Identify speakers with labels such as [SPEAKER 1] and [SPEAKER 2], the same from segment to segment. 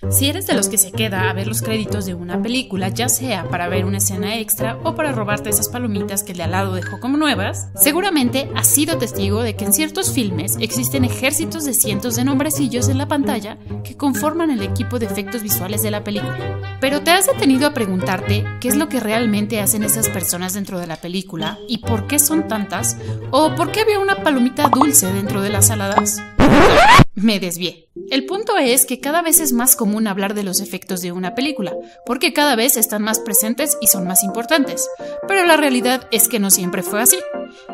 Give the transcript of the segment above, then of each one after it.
[SPEAKER 1] Si eres de los que se queda a ver los créditos de una película, ya sea para ver una escena extra o para robarte esas palomitas que el de al lado dejó como nuevas, seguramente has sido testigo de que en ciertos filmes existen ejércitos de cientos de nombrecillos en la pantalla que conforman el equipo de efectos visuales de la película. Pero ¿te has detenido a preguntarte qué es lo que realmente hacen esas personas dentro de la película y por qué son tantas? ¿O por qué había una palomita dulce dentro de las saladas? Me desvié. El punto es que cada vez es más común hablar de los efectos de una película, porque cada vez están más presentes y son más importantes. Pero la realidad es que no siempre fue así,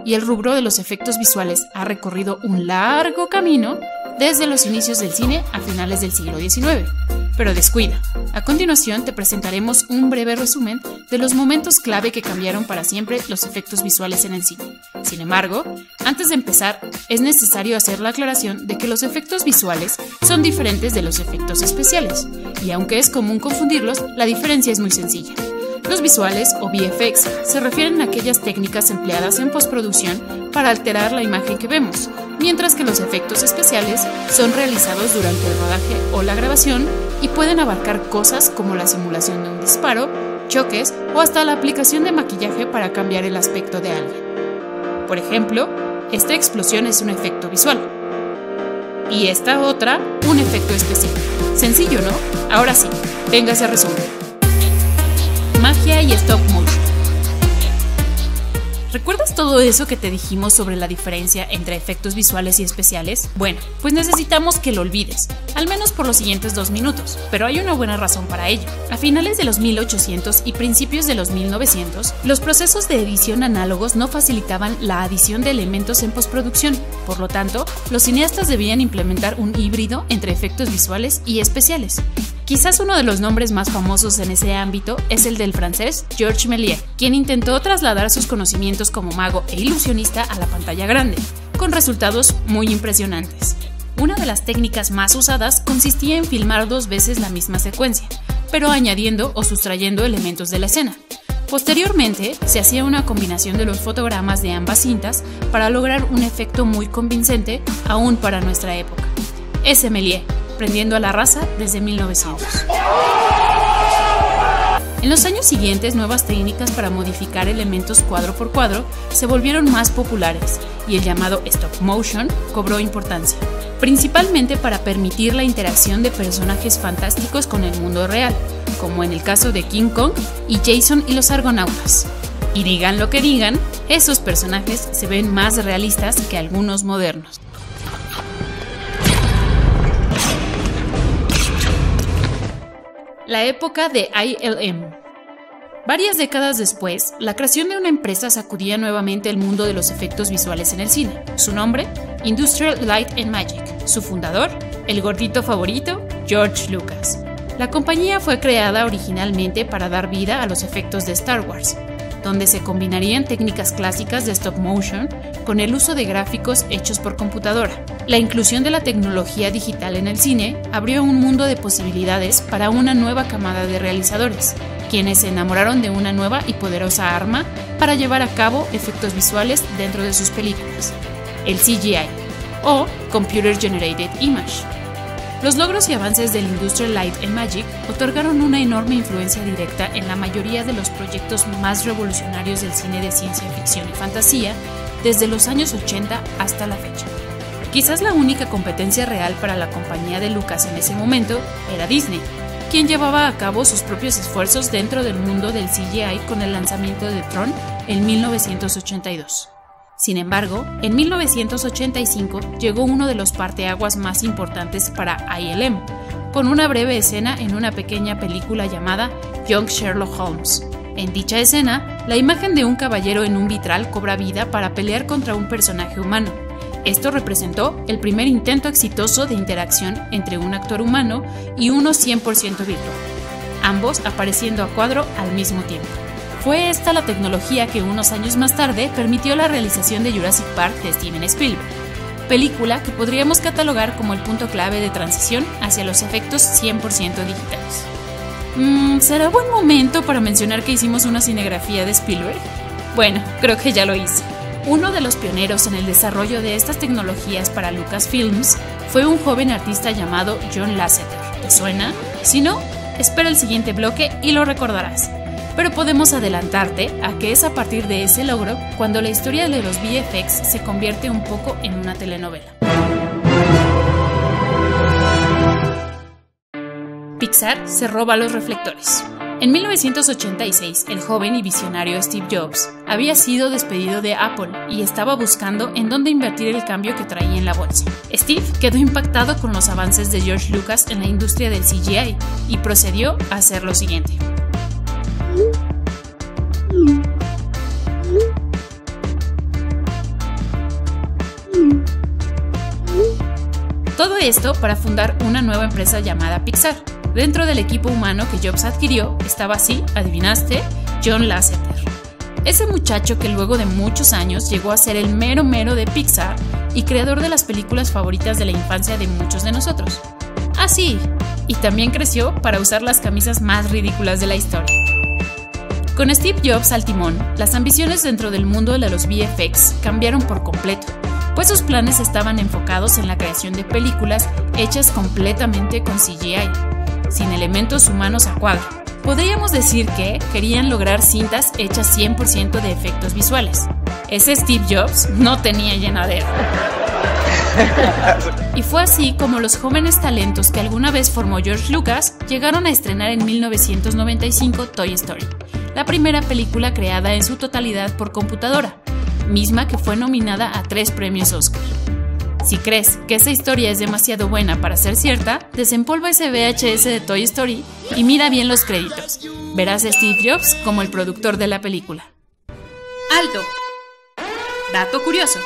[SPEAKER 1] y el rubro de los efectos visuales ha recorrido un largo camino desde los inicios del cine a finales del siglo XIX. Pero descuida, a continuación te presentaremos un breve resumen de los momentos clave que cambiaron para siempre los efectos visuales en el cine. Sin embargo, antes de empezar, es necesario hacer la aclaración de que los efectos visuales son diferentes de los efectos especiales, y aunque es común confundirlos, la diferencia es muy sencilla. Los visuales, o VFX, se refieren a aquellas técnicas empleadas en postproducción para alterar la imagen que vemos, mientras que los efectos especiales son realizados durante el rodaje o la grabación y pueden abarcar cosas como la simulación de un disparo, choques o hasta la aplicación de maquillaje para cambiar el aspecto de alguien. Por ejemplo, esta explosión es un efecto visual y esta otra un efecto específico. Sencillo, ¿no? Ahora sí, venga ese resumen. Magia y stop motion. ¿Recuerdas todo eso que te dijimos sobre la diferencia entre efectos visuales y especiales? Bueno, pues necesitamos que lo olvides, al menos por los siguientes 2 minutos, pero hay una buena razón para ello. A finales de los 1800 y principios de los 1900, los procesos de edición análogos no facilitaban la adición de elementos en postproducción, por lo tanto, los cineastas debían implementar un híbrido entre efectos visuales y especiales. Quizás uno de los nombres más famosos en ese ámbito es el del francés Georges Méliès, quien intentó trasladar sus conocimientos como mago e ilusionista a la pantalla grande, con resultados muy impresionantes. Una de las técnicas más usadas consistía en filmar 2 veces la misma secuencia, pero añadiendo o sustrayendo elementos de la escena. Posteriormente, se hacía una combinación de los fotogramas de ambas cintas para lograr un efecto muy convincente aún para nuestra época. Ese Méliès, prendiendo a la raza desde 1900. En los años siguientes, nuevas técnicas para modificar elementos cuadro por cuadro se volvieron más populares y el llamado stop motion cobró importancia, principalmente para permitir la interacción de personajes fantásticos con el mundo real, como en el caso de King Kong y Jason y los Argonautas. Y digan lo que digan, esos personajes se ven más realistas que algunos modernos. La época de ILM. Varias décadas después, la creación de una empresa sacudía nuevamente el mundo de los efectos visuales en el cine. Su nombre, Industrial Light and Magic. Su fundador, el gordito favorito, George Lucas. La compañía fue creada originalmente para dar vida a los efectos de Star Wars, donde se combinarían técnicas clásicas de stop motion con el uso de gráficos hechos por computadora. La inclusión de la tecnología digital en el cine abrió un mundo de posibilidades para una nueva camada de realizadores, quienes se enamoraron de una nueva y poderosa arma para llevar a cabo efectos visuales dentro de sus películas, el CGI, o Computer Generated Image. Los logros y avances del Industrial Light and Magic otorgaron una enorme influencia directa en la mayoría de los proyectos más revolucionarios del cine de ciencia ficción y fantasía desde los años 80 hasta la fecha. Quizás la única competencia real para la compañía de Lucas en ese momento era Disney, quien llevaba a cabo sus propios esfuerzos dentro del mundo del CGI con el lanzamiento de Tron en 1982. Sin embargo, en 1985 llegó uno de los parteaguas más importantes para ILM, con una breve escena en una pequeña película llamada Young Sherlock Holmes. En dicha escena, la imagen de un caballero en un vitral cobra vida para pelear contra un personaje humano. Esto representó el primer intento exitoso de interacción entre un actor humano y uno 100% virtual, ambos apareciendo a cuadro al mismo tiempo. Fue esta la tecnología que unos años más tarde permitió la realización de Jurassic Park de Steven Spielberg, película que podríamos catalogar como el punto clave de transición hacia los efectos 100% digitales. ¿Será buen momento para mencionar que hicimos una cinegrafía de Spielberg? Bueno, creo que ya lo hice. Uno de los pioneros en el desarrollo de estas tecnologías para Lucasfilms fue un joven artista llamado John Lasseter. ¿Te suena? Si no, espera el siguiente bloque y lo recordarás. Pero podemos adelantarte a que es a partir de ese logro cuando la historia de los VFX se convierte un poco en una telenovela. Pixar se roba los reflectores. En 1986, el joven y visionario Steve Jobs había sido despedido de Apple y estaba buscando en dónde invertir el cambio que traía en la bolsa. Steve quedó impactado con los avances de George Lucas en la industria del CGI y procedió a hacer lo siguiente. Todo esto para fundar una nueva empresa llamada Pixar. Dentro del equipo humano que Jobs adquirió estaba así, adivinaste, John Lasseter. Ese muchacho que luego de muchos años llegó a ser el mero de Pixar y creador de las películas favoritas de la infancia de muchos de nosotros. Así, y también creció para usar las camisas más ridículas de la historia. Con Steve Jobs al timón, las ambiciones dentro del mundo de los VFX cambiaron por completo, pues sus planes estaban enfocados en la creación de películas hechas completamente con CGI, sin elementos humanos a cuadro. Podríamos decir que querían lograr cintas hechas 100% de efectos visuales. Ese Steve Jobs no tenía llenadera. Y fue así como los jóvenes talentos que alguna vez formó George Lucas llegaron a estrenar en 1995 Toy Story, la primera película creada en su totalidad por computadora, misma que fue nominada a 3 premios Oscar. Si crees que esa historia es demasiado buena para ser cierta, desempolva ese VHS de Toy Story y mira bien los créditos. Verás a Steve Jobs como el productor de la película. ¡Alto! Dato curioso.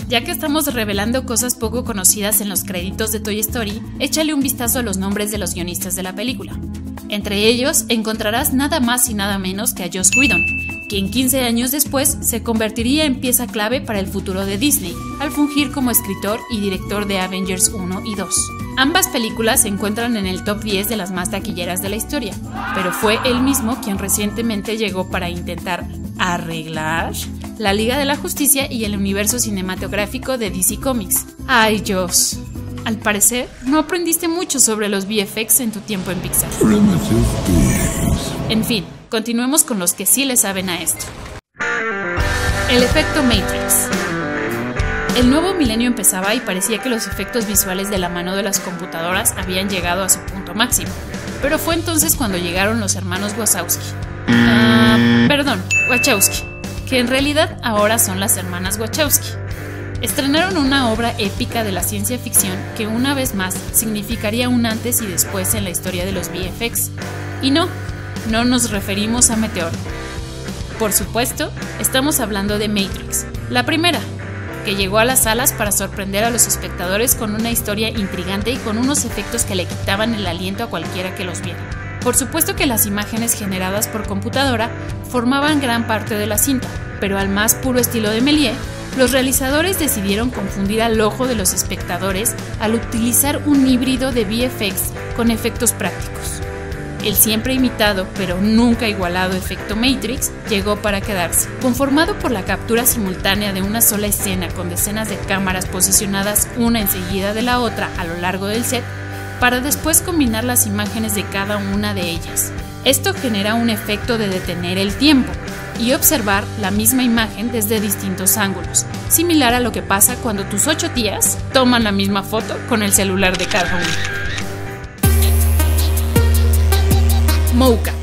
[SPEAKER 1] Ya que estamos revelando cosas poco conocidas en los créditos de Toy Story, échale un vistazo a los nombres de los guionistas de la película. Entre ellos encontrarás nada más y nada menos que a Joss Whedon, quien 15 años después se convertiría en pieza clave para el futuro de Disney, al fungir como escritor y director de Avengers 1 y 2. Ambas películas se encuentran en el top 10 de las más taquilleras de la historia, pero fue él mismo quien recientemente llegó para intentar arreglar la Liga de la Justicia y el universo cinematográfico de DC Comics. ¡Ay, Joss! Al parecer, no aprendiste mucho sobre los VFX en tu tiempo en Pixar. En fin, continuemos con los que sí le saben a esto. El efecto Matrix. El nuevo milenio empezaba y parecía que los efectos visuales de la mano de las computadoras habían llegado a su punto máximo. Pero fue entonces cuando llegaron los hermanos Wachowski, que en realidad ahora son las hermanas Wachowski. Estrenaron una obra épica de la ciencia ficción que una vez más significaría un antes y después en la historia de los VFX. Y no nos referimos a Meteoro. Por supuesto, estamos hablando de Matrix, la primera, que llegó a las salas para sorprender a los espectadores con una historia intrigante y con unos efectos que le quitaban el aliento a cualquiera que los viera. Por supuesto que las imágenes generadas por computadora formaban gran parte de la cinta, pero al más puro estilo de Méliès, los realizadores decidieron confundir al ojo de los espectadores al utilizar un híbrido de VFX con efectos prácticos. El siempre imitado, pero nunca igualado efecto Matrix llegó para quedarse. Conformado por la captura simultánea de una sola escena con decenas de cámaras posicionadas una enseguida de la otra a lo largo del set, para después combinar las imágenes de cada una de ellas. Esto genera un efecto de detener el tiempo y observar la misma imagen desde distintos ángulos, similar a lo que pasa cuando tus 8 tías toman la misma foto con el celular de cada uno. Mocap.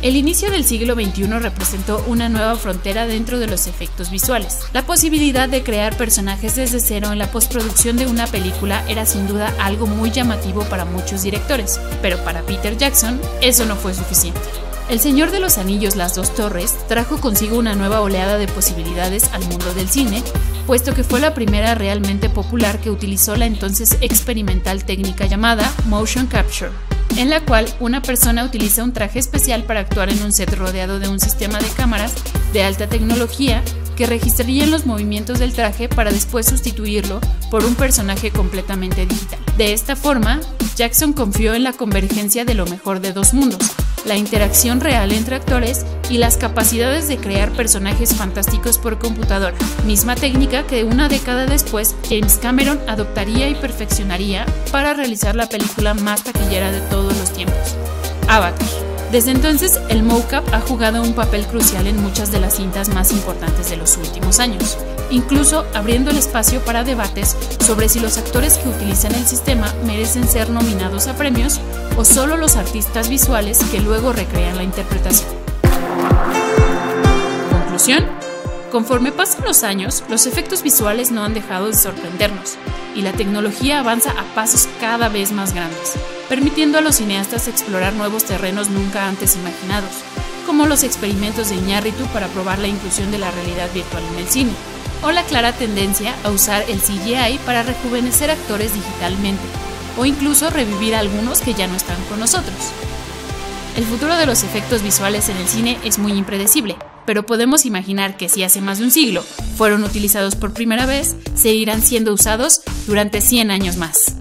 [SPEAKER 1] El inicio del siglo XXI representó una nueva frontera dentro de los efectos visuales. La posibilidad de crear personajes desde cero en la postproducción de una película era sin duda algo muy llamativo para muchos directores, pero para Peter Jackson eso no fue suficiente. El Señor de los Anillos, Las Dos Torres, trajo consigo una nueva oleada de posibilidades al mundo del cine, puesto que fue la primera realmente popular que utilizó la entonces experimental técnica llamada motion capture, en la cual una persona utiliza un traje especial para actuar en un set rodeado de un sistema de cámaras de alta tecnología que registrarían los movimientos del traje para después sustituirlo por un personaje completamente digital. De esta forma, Jackson confió en la convergencia de lo mejor de dos mundos, la interacción real entre actores y las capacidades de crear personajes fantásticos por computadora, misma técnica que una década después James Cameron adoptaría y perfeccionaría para realizar la película más taquillera de todos los tiempos, Avatar. Desde entonces, el mocap ha jugado un papel crucial en muchas de las cintas más importantes de los últimos años, incluso abriendo el espacio para debates sobre si los actores que utilizan el sistema merecen ser nominados a premios o solo los artistas visuales que luego recrean la interpretación. Conclusión: conforme pasan los años, los efectos visuales no han dejado de sorprendernos, y la tecnología avanza a pasos cada vez más grandes, permitiendo a los cineastas explorar nuevos terrenos nunca antes imaginados, como los experimentos de Iñárritu para probar la inclusión de la realidad virtual en el cine, o la clara tendencia a usar el CGI para rejuvenecer actores digitalmente, o incluso revivir a algunos que ya no están con nosotros. El futuro de los efectos visuales en el cine es muy impredecible, pero podemos imaginar que si hace más de un siglo fueron utilizados por primera vez, seguirán siendo usados durante 100 años más.